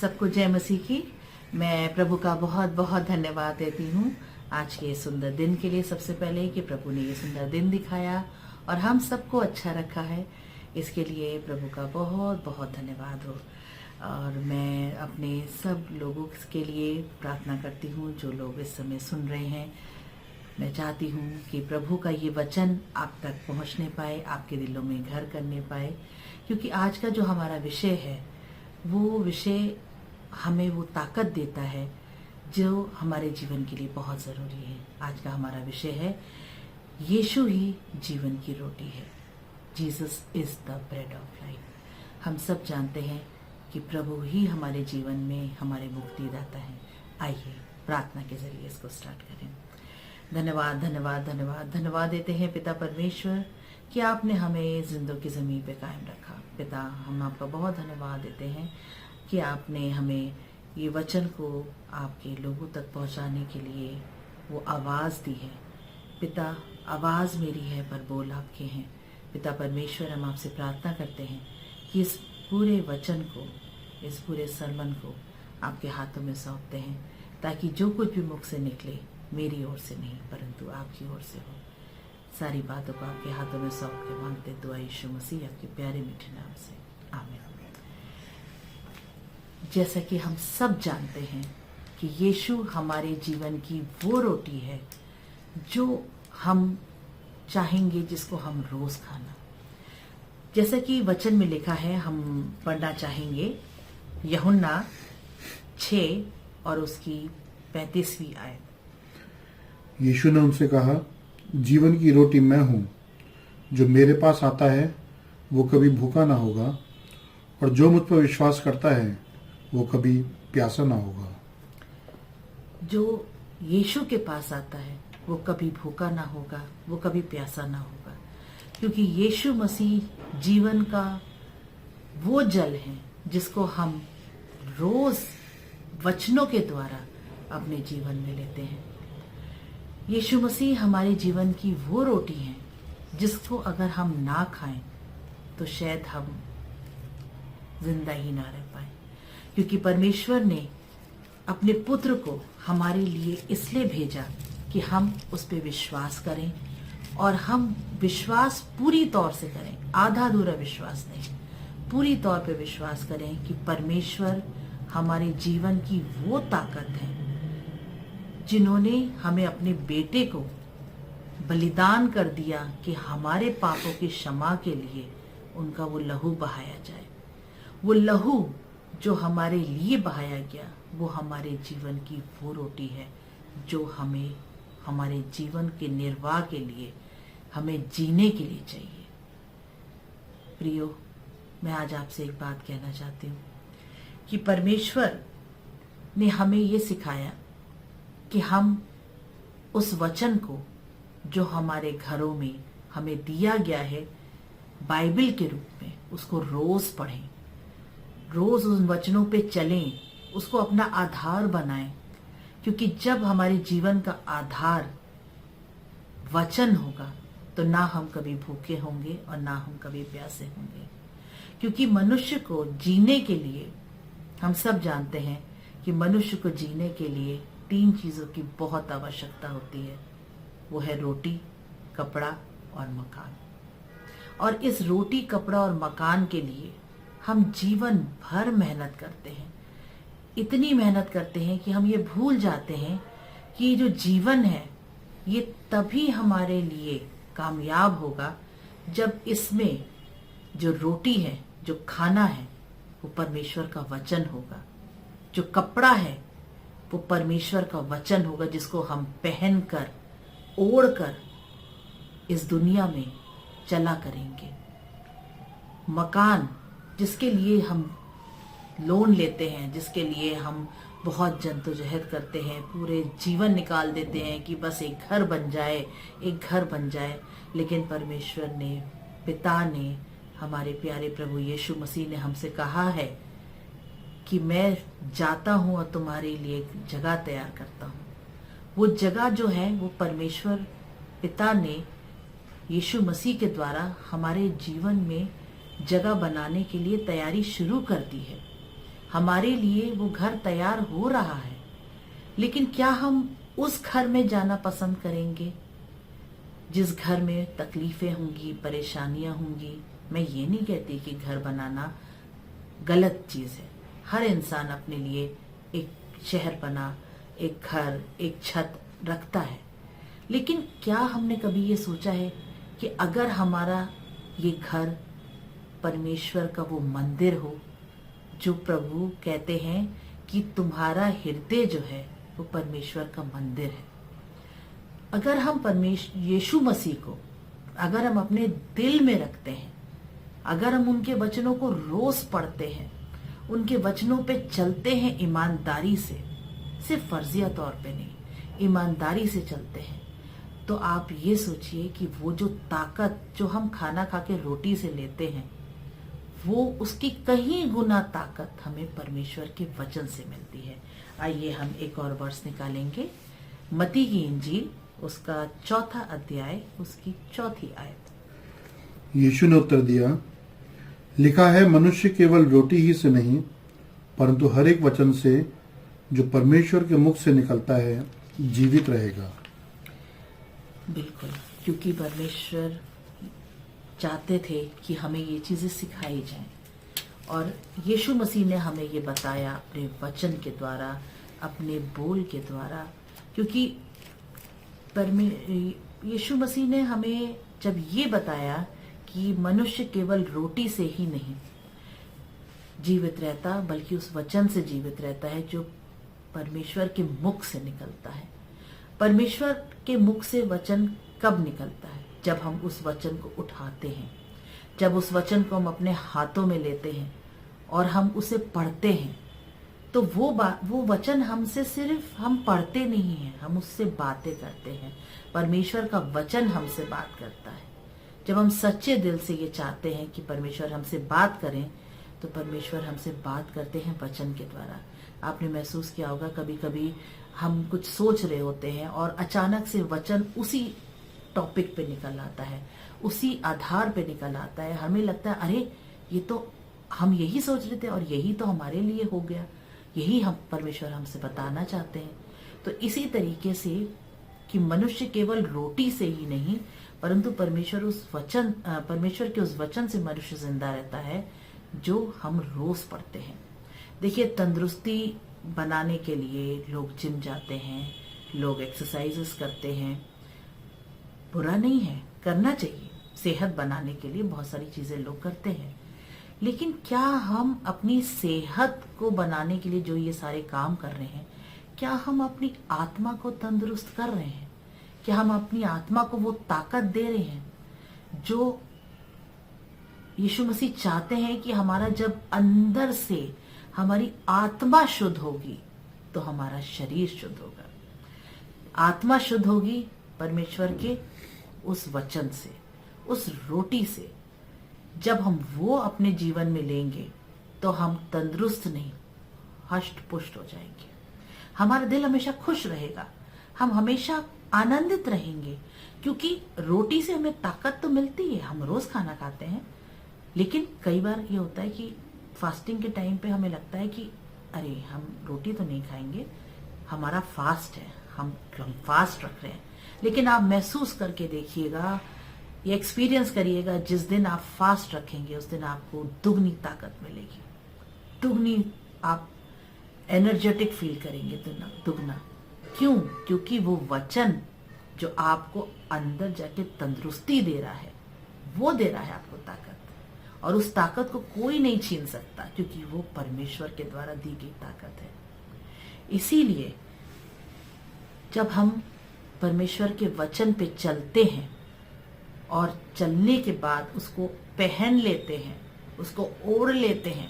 सबको जय मसीह की। मैं प्रभु का बहुत बहुत धन्यवाद देती हूँ आज के सुंदर दिन के लिए। सबसे पहले कि प्रभु ने ये सुंदर दिन दिखाया और हम सबको अच्छा रखा है, इसके लिए प्रभु का बहुत बहुत धन्यवाद हो। और मैं अपने सब लोगों के लिए प्रार्थना करती हूँ जो लोग इस समय सुन रहे हैं। मैं चाहती हूँ कि प्रभु का ये वचन आप तक पहुँचने पाए, आपके दिलों में घर करने पाए, क्योंकि आज का जो हमारा विषय है वो विषय हमें वो ताकत देता है जो हमारे जीवन के लिए बहुत ज़रूरी है। आज का हमारा विषय है यीशु ही जीवन की रोटी है। Jesus is the bread of life. हम सब जानते हैं कि प्रभु ही हमारे जीवन में हमारे मुक्तिदाता हैं। आइए प्रार्थना के जरिए इसको स्टार्ट करें। धन्यवाद धन्यवाद धन्यवाद धन्यवाद देते हैं पिता परमेश्वर कि आपने हमें जिंदों की ज़मीन पे कायम रखा। पिता, हम आपका बहुत धन्यवाद देते हैं कि आपने हमें ये वचन को आपके लोगों तक पहुंचाने के लिए वो आवाज़ दी है। पिता, आवाज़ मेरी है पर बोल आपके हैं। पिता परमेश्वर, हम आपसे प्रार्थना करते हैं कि इस पूरे वचन को, इस पूरे सरमन को आपके हाथों में सौंपते हैं, ताकि जो कुछ भी मुख से निकले मेरी ओर से नहीं परंतु आपकी ओर से हो। सारी बातों को आपके हाथों में सौंप के मांगते दुआ यीशु मसीह आपके प्यारे मीठे नाम से, आमीन। जैसा कि हम सब जानते हैं कि यीशु हमारे जीवन की वो रोटी है जो हम चाहेंगे, जिसको हम रोज खाना। जैसा कि वचन में लिखा है, हम पढ़ना चाहेंगे यूहन्ना 6 और उसकी 35वीं आयत। यीशु ने उनसे कहा, जीवन की रोटी मैं हूँ। जो मेरे पास आता है वो कभी भूखा ना होगा, और जो मुझ पर विश्वास करता है वो कभी प्यासा ना होगा। जो यीशु के पास आता है वो कभी भूखा ना होगा, वो कभी प्यासा ना होगा, क्योंकि यीशु मसीह जीवन का वो जल है जिसको हम रोज वचनों के द्वारा अपने जीवन में लेते हैं। यीशु मसीह हमारे जीवन की वो रोटी है जिसको अगर हम ना खाएं तो शायद हम जिंदा ही ना रह पाए, क्योंकि परमेश्वर ने अपने पुत्र को हमारे लिए इसलिए भेजा कि हम उस पर विश्वास करें, और हम विश्वास पूरी तौर से करें, आधा अधूरा विश्वास नहीं, पूरी तौर पे विश्वास करें कि परमेश्वर हमारे जीवन की वो ताकत है जिन्होंने हमें अपने बेटे को बलिदान कर दिया कि हमारे पापों की क्षमा के लिए उनका वो लहू बहाया जाए। वो लहू जो हमारे लिए बहाया गया वो हमारे जीवन की वो रोटी है जो हमें हमारे जीवन के निर्वाह के लिए, हमें जीने के लिए चाहिए। प्रियो, मैं आज आपसे एक बात कहना चाहती हूँ कि परमेश्वर ने हमें ये सिखाया कि हम उस वचन को जो हमारे घरों में हमें दिया गया है बाइबल के रूप में, उसको रोज पढ़ें, रोज उन वचनों पे चलें, उसको अपना आधार बनाएं, क्योंकि जब हमारे जीवन का आधार वचन होगा तो ना हम कभी भूखे होंगे और ना हम कभी प्यासे होंगे। क्योंकि मनुष्य को जीने के लिए, हम सब जानते हैं कि मनुष्य को जीने के लिए 3 चीजों की बहुत आवश्यकता होती है। वो है रोटी, कपड़ा और मकान। और इस रोटी, कपड़ा और मकान के लिए हम जीवन भर मेहनत करते हैं। इतनी मेहनत करते हैं कि हम ये भूल जाते हैं कि ये जो जीवन है ये तभी हमारे लिए कामयाब होगा जब इसमें जो रोटी है, जो खाना है, वो परमेश्वर का वचन होगा। जो कपड़ा है वो परमेश्वर का वचन होगा, जिसको हम पहनकर, ओढ़कर इस दुनिया में चला करेंगे। मकान, जिसके लिए हम लोन लेते हैं, जिसके लिए हम बहुत जद्दोजहद करते हैं, पूरे जीवन निकाल देते हैं कि बस एक घर बन जाए, एक घर बन जाए, लेकिन परमेश्वर ने, पिता ने, हमारे प्यारे प्रभु यीशु मसीह ने हमसे कहा है कि मैं जाता हूं और तुम्हारे लिए एक जगह तैयार करता हूं। वो जगह जो है वो परमेश्वर पिता ने यीशु मसीह के द्वारा हमारे जीवन में जगह बनाने के लिए तैयारी शुरू कर दी है। हमारे लिए वो घर तैयार हो रहा है, लेकिन क्या हम उस घर में जाना पसंद करेंगे जिस घर में तकलीफें होंगी, परेशानियां होंगी? मैं ये नहीं कहती कि घर बनाना गलत चीज है। हर इंसान अपने लिए एक शहर बना, एक घर, एक छत रखता है, लेकिन क्या हमने कभी ये सोचा है कि अगर हमारा ये घर परमेश्वर का वो मंदिर हो जो प्रभु कहते हैं कि तुम्हारा हृदय जो है वो परमेश्वर का मंदिर है। अगर हम यीशु मसीह को अगर हम अपने दिल में रखते हैं, अगर हम उनके वचनों को रोज पढ़ते हैं, उनके वचनों पे चलते हैं ईमानदारी से, सिर्फ फर्जिया तौर पे नहीं, ईमानदारी से चलते हैं, तो आप ये सोचिए कि वो जो ताकत जो हम खाना खा के रोटी से लेते हैं, वो उसकी कहीं गुना ताकत हमें परमेश्वर के वचन से मिलती है। आइए हम एक और वर्ष निकालेंगे, मत्ती की इंजील उसका 4 अध्याय उसकी 4 आयत। यीशु ने उत्तर दिया, लिखा है, मनुष्य केवल रोटी ही से नहीं परंतु हर एक वचन से जो परमेश्वर के मुख से निकलता है जीवित रहेगा। बिल्कुल, क्योंकि परमेश्वर चाहते थे कि हमें ये चीजें सिखाई जाएं, और यीशु मसीह ने हमें ये बताया अपने वचन के द्वारा, अपने बोल के द्वारा। क्योंकि यीशु मसीह ने हमें जब ये बताया कि मनुष्य केवल रोटी से ही नहीं जीवित रहता, बल्कि उस वचन से जीवित रहता है जो परमेश्वर के मुख से निकलता है। परमेश्वर के मुख से वचन कब निकलता है? जब हम उस वचन को उठाते हैं, जब उस वचन को हम अपने हाथों में लेते हैं और हम उसे पढ़ते हैं, तो वो वचन हमसे सिर्फ हम पढ़ते नहीं हैं, हम उससे बातें करते हैं। परमेश्वर का वचन हमसे बात करता है। जब हम सच्चे दिल से ये चाहते हैं कि परमेश्वर हमसे बात करें, तो परमेश्वर हमसे बात करते हैं वचन के द्वारा। आपने महसूस किया होगा, कभी कभी हम कुछ सोच रहे होते हैं और अचानक से वचन उसी टॉपिक पे निकल आता है, उसी आधार पे निकल आता है। हमें लगता है अरे ये तो हम यही सोच रहे थे और यही तो हमारे लिए हो गया, यही हम परमेश्वर हमसे बताना चाहते हैं। तो इसी तरीके से कि मनुष्य केवल रोटी से ही नहीं परंतु परमेश्वर के उस वचन से मनुष्य जिंदा रहता है जो हम रोज पढ़ते हैं। देखिए, तंदुरुस्ती बनाने के लिए लोग जिम जाते हैं, लोग एक्सरसाइजेस करते हैं, बुरा नहीं है, करना चाहिए। सेहत बनाने के लिए बहुत सारी चीजें लोग करते हैं, लेकिन क्या हम अपनी सेहत को बनाने के लिए जो ये सारे काम कर रहे हैं, क्या हम अपनी आत्मा को तंदुरुस्त कर रहे हैं? क्या हम अपनी आत्मा को वो ताकत दे रहे हैं जो यीशु मसीह चाहते हैं कि हमारा जब अंदर से हमारी आत्मा शुद्ध होगी तो हमारा शरीर शुद्ध होगा। आत्मा शुद्ध होगी परमेश्वर के उस वचन से, उस रोटी से। जब हम वो अपने जीवन में लेंगे तो हम तंदुरुस्त नहीं, हष्ट पुष्ट हो जाएंगे। हमारा दिल हमेशा खुश रहेगा, हम हमेशा आनंदित रहेंगे, क्योंकि रोटी से हमें ताकत तो मिलती है, हम रोज खाना खाते हैं। लेकिन कई बार ये होता है कि फास्टिंग के टाइम पे हमें लगता है कि अरे हम रोटी तो नहीं खाएंगे, हमारा फास्ट है, हम फास्ट रख रहे हैं। लेकिन आप महसूस करके देखिएगा, ये एक्सपीरियंस करिएगा, जिस दिन आप फास्ट रखेंगे उस दिन आपको दुगनी ताकत मिलेगी, दुगनी आप एनर्जेटिक फील करेंगे, दुगना। क्यों? क्योंकि वो वचन जो आपको अंदर जाके तंदुरुस्ती दे रहा है, वो दे रहा है आपको ताकत, और उस ताकत को कोई नहीं छीन सकता, क्योंकि वो परमेश्वर के द्वारा दी गई ताकत है। इसीलिए जब हम परमेश्वर के वचन पे चलते हैं और चलने के बाद उसको पहन लेते हैं, उसको ओढ़ लेते हैं,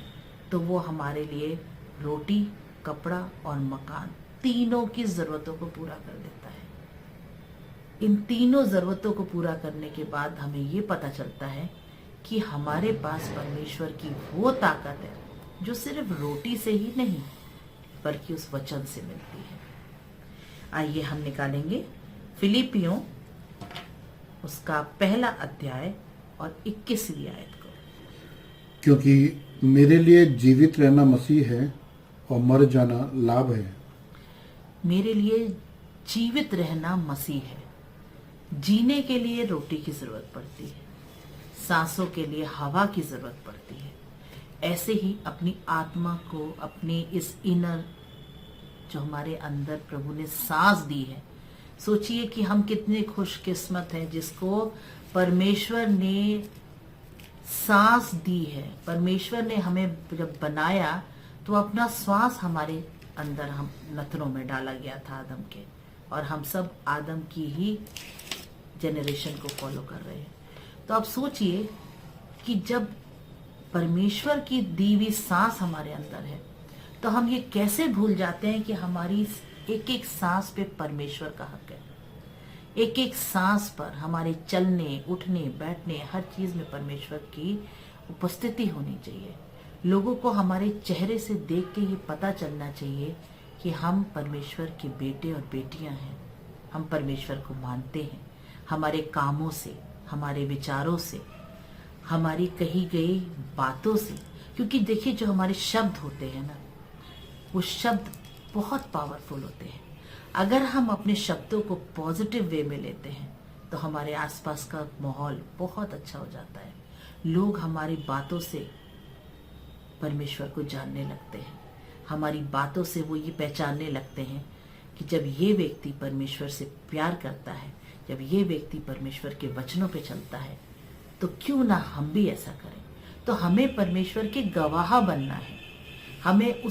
तो वो हमारे लिए रोटी, कपड़ा और मकान तीनों की जरूरतों को पूरा कर देता है। इन तीनों जरूरतों को पूरा करने के बाद हमें ये पता चलता है कि हमारे पास परमेश्वर की वो ताकत है जो सिर्फ रोटी से ही नहीं बल्कि उस वचन से मिलती है। आइए हम निकालेंगे फिलिपियों उसका 1 अध्याय और 21वीं आयत को। क्योंकि मेरे लिए जीवित रहना मसीह है और मर जाना लाभ है। मेरे लिए जीवित रहना मसीह है। जीने के लिए रोटी की जरूरत पड़ती है, सांसों के लिए हवा की जरूरत पड़ती है। ऐसे ही अपनी आत्मा को, अपने इस इनर जो हमारे अंदर प्रभु ने सांस दी है, सोचिए कि हम कितने खुशकिस्मत हैं जिसको परमेश्वर ने सांस दी है। परमेश्वर ने हमें जब बनाया तो अपना श्वास हमारे अंदर हम नथनों में डाला गया था आदम के, और हम सब आदम की ही जेनरेशन को फॉलो कर रहे हैं। तो आप सोचिए कि जब परमेश्वर की दी हुई सांस हमारे अंदर है तो हम ये कैसे भूल जाते हैं कि हमारी एक एक सांस पे परमेश्वर का हक है। एक एक सांस पर हमारे चलने, उठने, बैठने, हर चीज में परमेश्वर की उपस्थिति होनी चाहिए। लोगों को हमारे चेहरे से देख के ये पता चलना चाहिए कि हम परमेश्वर के बेटे और बेटियां हैं। हम परमेश्वर को मानते हैं हमारे कामों से, हमारे विचारों से, हमारी कही गई बातों से। क्योंकि देखिए, जो हमारे शब्द होते हैं ना, वो शब्द बहुत पावरफुल होते हैं। अगर हम अपने शब्दों को पॉजिटिव वे में लेते हैं तो हमारे आसपास का माहौल बहुत अच्छा हो जाता है। लोग हमारी बातों से परमेश्वर को जानने लगते हैं। हमारी बातों से वो ये पहचानने लगते हैं कि जब ये व्यक्ति परमेश्वर से प्यार करता है, जब ये व्यक्ति परमेश्वर के वचनों पे चलता है, तो क्यों ना हम भी ऐसा करें। तो हमें परमेश्वर के गवाह बनना है। हमें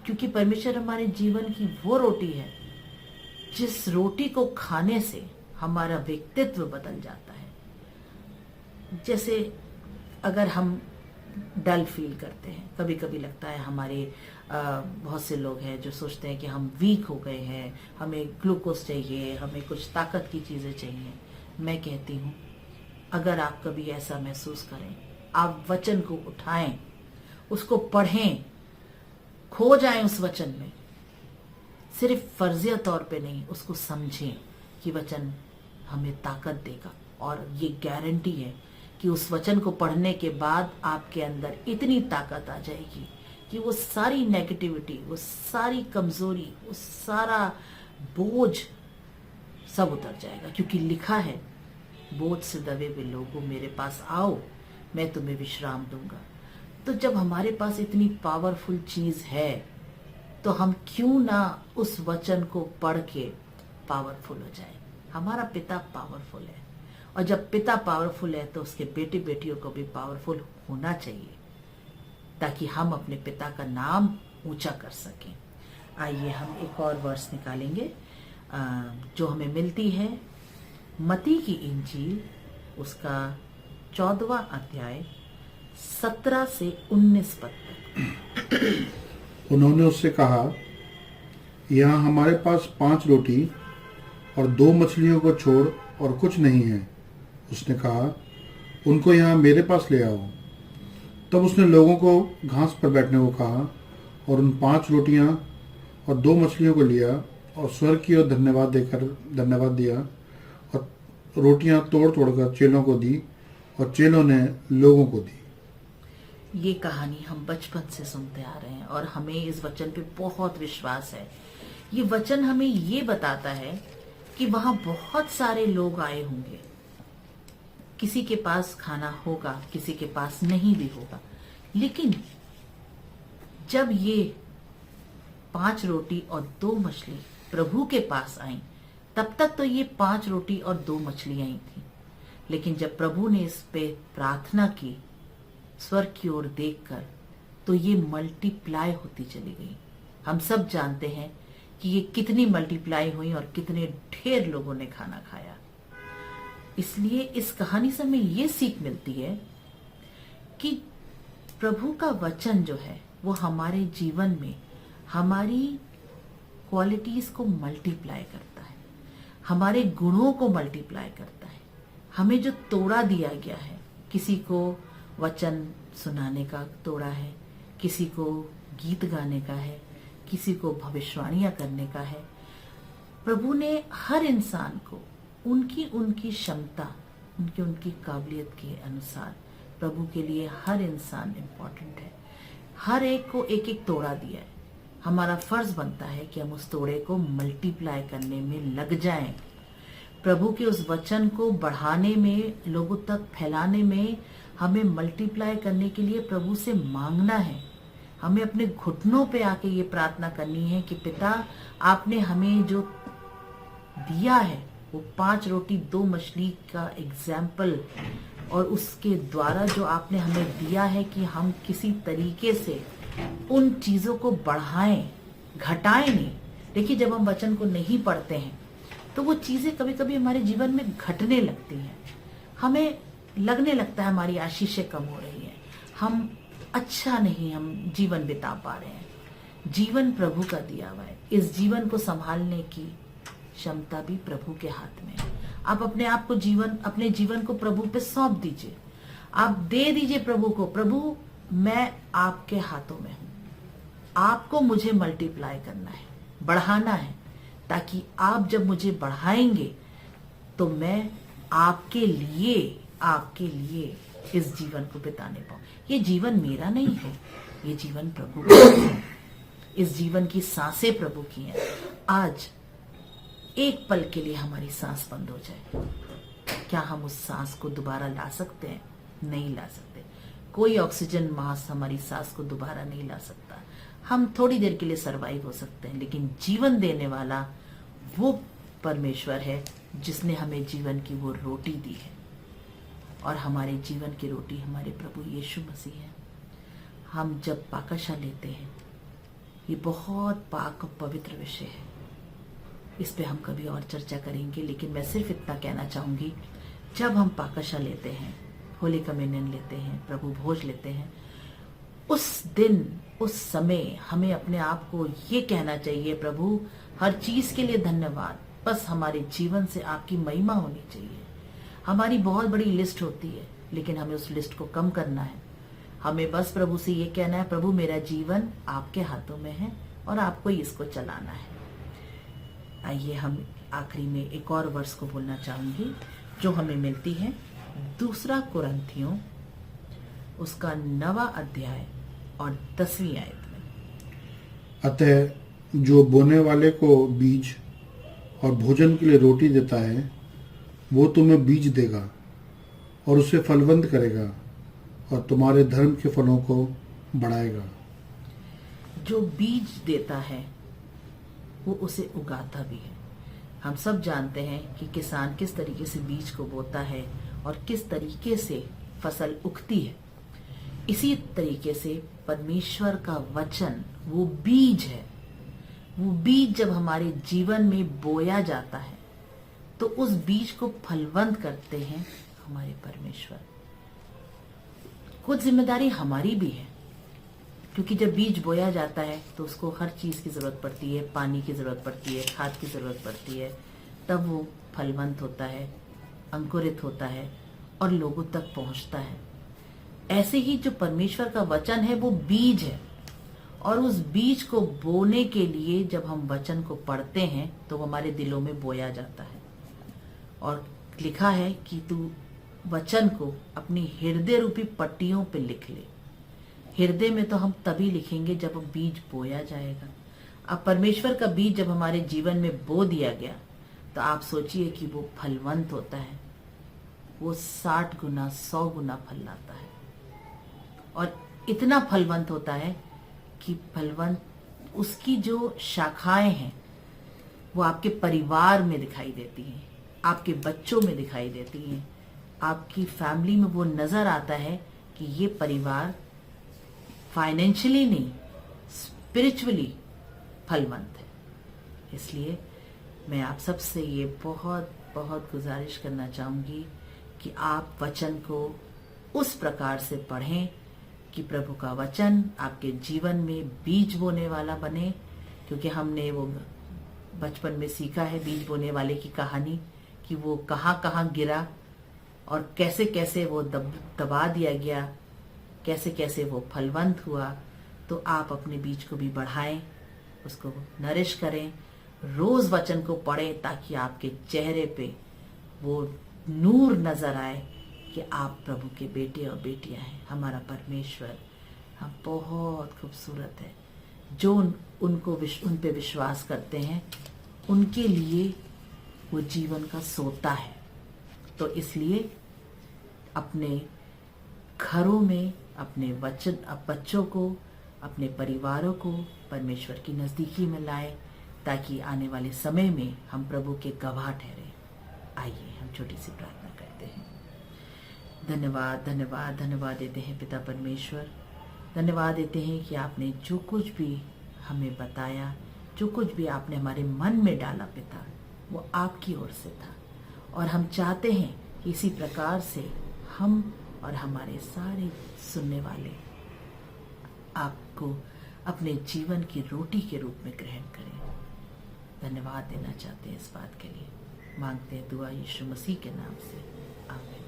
क्योंकि परमेश्वर हमारे जीवन की वो रोटी है जिस रोटी को खाने से हमारा व्यक्तित्व बदल जाता है। जैसे अगर हम डल फील करते हैं, कभी कभी लगता है हमारे बहुत से लोग हैं जो सोचते हैं कि हम वीक हो गए हैं, हमें ग्लूकोज चाहिए, हमें कुछ ताकत की चीज़ें चाहिए। मैं कहती हूँ, अगर आप कभी ऐसा महसूस करें, आप वचन को उठाएं, उसको पढ़ें, खो जाएं उस वचन में। सिर्फ फर्जिया तौर पे नहीं, उसको समझें कि वचन हमें ताकत देगा। और ये गारंटी है कि उस वचन को पढ़ने के बाद आपके अंदर इतनी ताकत आ जाएगी कि वो सारी नेगेटिविटी, वो सारी कमजोरी, वो सारा बोझ सब उतर जाएगा। क्योंकि लिखा है, बोझ से दबे हुए लोगों मेरे पास आओ, मैं तुम्हें विश्राम दूंगा। तो जब हमारे पास इतनी पावरफुल चीज है तो हम क्यों ना उस वचन को पढ़ के पावरफुल हो जाए। हमारा पिता पावरफुल है, और जब पिता पावरफुल है तो उसके बेटे बेटियों को भी पावरफुल होना चाहिए, ताकि हम अपने पिता का नाम ऊंचा कर सकें। आइए हम एक और वर्स निकालेंगे जो हमें मिलती है मत्ती की इंजील, उसका 14वां अध्याय 17 से 19 पद तक। उन्होंने उससे कहा, यहाँ हमारे पास 5 रोटी और 2 मछलियों को छोड़ और कुछ नहीं है। उसने कहा, उनको यहाँ मेरे पास ले आओ। तब उसने लोगों को घास पर बैठने को कहा और उन 5 रोटियां और 2 मछलियों को लिया और स्वर्ग की ओर धन्यवाद दिया और रोटियां तोड़ तोड़कर चेलों को दी और चेलों ने लोगों को दी। ये कहानी हम बचपन से सुनते आ रहे हैं और हमें इस वचन पे बहुत विश्वास है। ये वचन हमें ये बताता है कि वहां बहुत सारे लोग आए होंगे। किसी के पास खाना होगा, किसी के पास नहीं भी होगा, लेकिन जब ये 5 रोटी और 2 मछली प्रभु के पास आई, तब तक तो ये 5 रोटी और 2 मछलियां ही थी। लेकिन जब प्रभु ने इस पे प्रार्थना की, स्वर्ग की ओर देखकर, तो ये मल्टीप्लाई होती चली गई। हम सब जानते हैं कि ये कितनी मल्टीप्लाई हुई और कितने ढेर लोगों ने खाना खाया। इसलिए इस कहानी से हमें ये सीख मिलती है कि प्रभु का वचन जो है वो हमारे जीवन में हमारी क्वालिटीज को मल्टीप्लाई करता है, हमारे गुणों को मल्टीप्लाई करता है। हमें जो तोड़ा दिया गया है, किसी को वचन सुनाने का तोड़ा है, किसी को गीत गाने का है, किसी को भविष्यवाणियां करने का है। प्रभु ने हर इंसान को उनकी क्षमता, उनकी काबिलियत के अनुसार प्रभु के लिए हर इंसान इम्पोर्टेंट है। हर एक को एक एक तोड़ा दिया है। हमारा फर्ज बनता है कि हम उस तोड़े को मल्टीप्लाई करने में लग जाएं। प्रभु के उस वचन को बढ़ाने में, लोगों तक फैलाने में हमें मल्टीप्लाई करने के लिए प्रभु से मांगना है। हमें अपने घुटनों पे आके ये प्रार्थना करनी है कि पिता, आपने हमें जो दिया है वो 5 रोटी 2 मछली का एग्जाम्पल, और उसके द्वारा जो आपने हमें दिया है कि हम किसी तरीके से उन चीजों को बढ़ाएं, घटाएं नहीं। देखिए, जब हम वचन को नहीं पढ़ते हैं तो वो चीजें कभी कभी हमारे जीवन में घटने लगती हैं। हमें लगने लगता है हमारी आशीषें कम हो रही हैं, हम अच्छा नहीं हम जीवन बिता पा रहे हैं। जीवन प्रभु का दिया हुआ है। इस जीवन को संभालने की क्षमता भी प्रभु के हाथ में है। आप अपने जीवन को प्रभु पे सौंप दीजिए। आप दे दीजिए प्रभु को, प्रभु मैं आपके हाथों में हूं। आपको मुझे मल्टीप्लाई करना है, बढ़ाना है, ताकि आप जब मुझे बढ़ाएंगे तो मैं आपके लिए इस जीवन को बिताने पाऊं। ये जीवन मेरा नहीं है, ये जीवन प्रभु का है। इस जीवन की सांसें प्रभु की हैं। आज एक पल के लिए हमारी सांस बंद हो जाए, क्या हम उस सांस को दोबारा ला सकते हैं? नहीं ला सकते। कोई ऑक्सीजन मास्क हमारी सांस को दोबारा नहीं ला सकता। हम थोड़ी देर के लिए सरवाइव हो सकते हैं, लेकिन जीवन देने वाला वो परमेश्वर है जिसने हमें जीवन की वो रोटी दी है, और हमारे जीवन की रोटी हमारे प्रभु यीशु मसीह है। हम जब पाकशा लेते हैं, ये बहुत पाक और पवित्र विषय है, इस पे हम कभी और चर्चा करेंगे, लेकिन मैं सिर्फ इतना कहना चाहूंगी, जब हम पाकशा लेते हैं, होली कम्युनियन लेते हैं, प्रभु भोज लेते हैं, उस दिन, उस समय हमें अपने आप को ये कहना चाहिए, प्रभु हर चीज के लिए धन्यवाद, बस हमारे जीवन से आपकी महिमा होनी चाहिए। हमारी बहुत बड़ी लिस्ट होती है, लेकिन हमें उस लिस्ट को कम करना है। हमें बस प्रभु से ये कहना है, प्रभु मेरा जीवन आपके हाथों में है और आपको ही इसको चलाना है। आइए हम आखिरी में एक और वर्ष को बोलना चाहूंगी जो हमें मिलती है 2 कुरिन्थियों उसका 9वां अध्याय और 10वीं आयत में। अतः जो बोने वाले को बीज और भोजन के लिए रोटी देता है, वो तुम्हें बीज देगा और उसे फलवंत करेगा और तुम्हारे धर्म के फलों को बढ़ाएगा। जो बीज देता है वो उसे उगाता भी है। हम सब जानते हैं कि किसान किस तरीके से बीज को बोता है और किस तरीके से फसल उगती है। इसी तरीके से परमेश्वर का वचन वो बीज है। वो बीज जब हमारे जीवन में बोया जाता है तो उस बीज को फलवंत करते हैं हमारे परमेश्वर। कुछ जिम्मेदारी हमारी भी है, क्योंकि जब बीज बोया जाता है तो उसको हर चीज की जरूरत पड़ती है, पानी की जरूरत पड़ती है, खाद की जरूरत पड़ती है, तब वो फलवंत होता है, अंकुरित होता है और लोगों तक पहुंचता है। ऐसे ही जो परमेश्वर का वचन है वो बीज है, और उस बीज को बोने के लिए जब हम वचन को पढ़ते हैं तो वो हमारे दिलों में बोया जाता है। और लिखा है कि तू वचन को अपनी हृदय रूपी पट्टियों पे लिख ले। हृदय में तो हम तभी लिखेंगे जब बीज बोया जाएगा। अब परमेश्वर का बीज जब हमारे जीवन में बो दिया गया तो आप सोचिए कि वो फलवंत होता है। वो 60 गुना 100 गुना फल लाता है, और इतना फलवंत होता है कि फलवंत उसकी जो शाखाएं हैं वो आपके परिवार में दिखाई देती हैं, आपके बच्चों में दिखाई देती हैं, आपकी फैमिली में वो नजर आता है कि ये परिवार फाइनेंशियली नहीं, स्पिरिचुअली फलवंत है। इसलिए मैं आप सबसे ये बहुत बहुत गुजारिश करना चाहूंगी कि आप वचन को उस प्रकार से पढ़ें कि प्रभु का वचन आपके जीवन में बीज बोने वाला बने। क्योंकि हमने वो बचपन में सीखा है बीज बोने वाले की कहानी, कि वो कहाँ कहाँ गिरा और कैसे कैसे वो दबा दिया गया, कैसे कैसे वो फलवंत हुआ। तो आप अपने बीज को भी बढ़ाएं, उसको नरिश करें, रोज वचन को पढ़ें, ताकि आपके चेहरे पे वो नूर नजर आए कि आप प्रभु के बेटे और बेटियां हैं। हमारा परमेश्वर हम बहुत खूबसूरत है। जो उन पे विश्वास करते हैं उनके लिए वो जीवन का सोता है। तो इसलिए अपने घरों में अपने बच्चों को, अपने परिवारों को परमेश्वर की नज़दीकी में लाए, ताकि आने वाले समय में हम प्रभु के गवाह ठहरे। आइए हम छोटी सी प्रार्थना करते हैं। धन्यवाद धन्यवाद धन्यवाद देते हैं पिता परमेश्वर। धन्यवाद देते हैं कि आपने जो कुछ भी हमें बताया, जो कुछ भी आपने हमारे मन में डाला पिता, वो आपकी ओर से था। और हम चाहते हैं कि इसी प्रकार से हम और हमारे सारे सुनने वाले आपको अपने जीवन की रोटी के रूप में ग्रहण करें। धन्यवाद देना चाहते हैं इस बात के लिए। मांगते हैं दुआ यीशु मसीह के नाम से, आमीन।